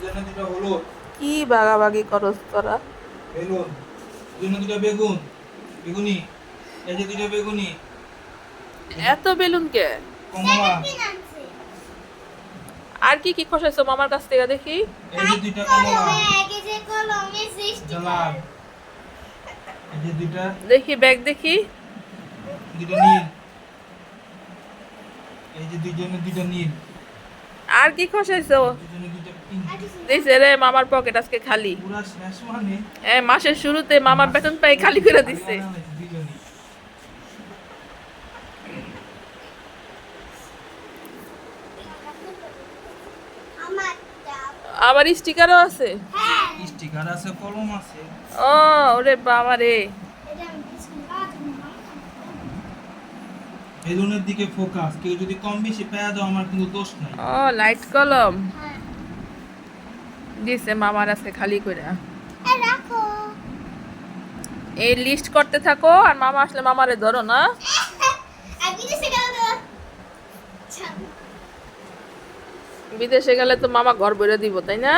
জন্য দুটো হলুদ কি বাগাবাগি করস তোরা? বেগুন, জন্য দুটো বেগুন, বেগুনি, এই যে দুটো বেগুনি, এত বেলুন কে? কমলা, আর কি কি খসাইছো মামার কাছ থেকে দেখি? এই যে দুইটা কমলা, লাল, এই যে দুইটা দেখি ব্যাগ দেখি। দুটো নীল, এই যে দুইজনে দুটো নীল, আর কি খসাইছো? দুজনে দুটো পিঙ্ক। দিছে রে মামার পকেট আজকে খালি। পুরা শেষ মানে মাসের শুরুতে মামার বেতন পাই খালি করে দিছে। দুজনে আবার স্টিকারও আছে। স্টিকার আছে, কলম আছে। ও ওরে বাবা রে। বেলুনের দিকে ফোকাস, কেউ যদি কম বেশি পেয়ে দাও আমার কিন্তু দোষ নাই। ও লাইট কলম দিছে মামার আজকে খালি করে। এই লিস্ট করতে থাকো আর মামা আসলে মামারে ধরো না। বিদেশে গেলে তো মামা ঘর বইরে দিব তাই না?